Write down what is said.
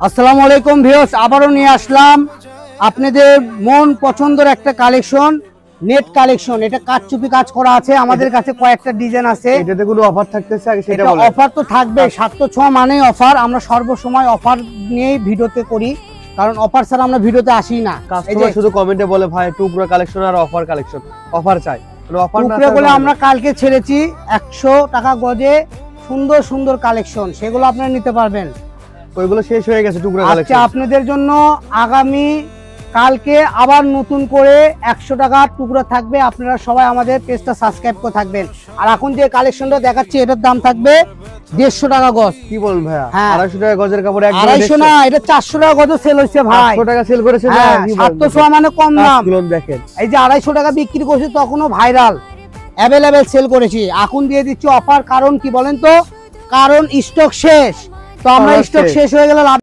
আসসালামু আলাইকুম ভিউয়ার্স, আবারও নিয়ে আসলাম আপনাদের মন পছন্দের একটা কালেকশন, নেট কালেকশন। এটা কাটচুপি কাজ করা আছে, আমাদের কাছে কয়েকটা ডিজাইন আছে। এটাতে কোনো অফার থাকতেছে আগে সেটা বলেন। অফার তো থাকবে, 706 মানেই অফার। আমরা সর্বসময় অফার নিয়েই ভিডিওতে করি, কারণ অফার ছাড়া আমরা ভিডিওতে আসি না। কাস্টমার শুধু কমেন্টে বলে ভাই টুকরা কালেকশন আর অফার কালেকশন, অফার চাই। অফার না টুকরোগুলো আমরা কালকে ছেড়েছি 100 টাকা গজে, সুন্দর সুন্দর কালেকশন, সেগুলো আপনারা নিতে পারবেন। ওইগুলো শেষ হয়ে গেছে টুকরা আচ্ছা, কালেকশন। আপনাদের জন্য আগামী কালকে আবার নতুন করে 100 টাকার টুকরা থাকবে। আপনারা সবাই আমাদের পেজটা সাবস্ক্রাইব করে থাকবেন। আর এখন যে কালেকশনটা দেখাচ্ছি এটার দাম থাকবে 150 টাকা গজ। কি বলেন ভাইয়া? হ্যাঁ। 250 টাকা গজের কাপড় একদম 250 না, এটা 400 টাকা গজ সেল হইছে ভাই। 800 টাকা সেল করেছে না? হ্যাঁ, 700 মানে কম দাম। দেখেন এই যে 250 টাকা বিক্রি করছি তখনও ভাইরাল, অ্যাভেলেবেল সেল করেছি। এখন দিয়ে দিচ্ছি অফার। কারণ কি বলেন তো? কারণ স্টক শেষ। তো আমরা স্টক শেষ হয়ে গেলে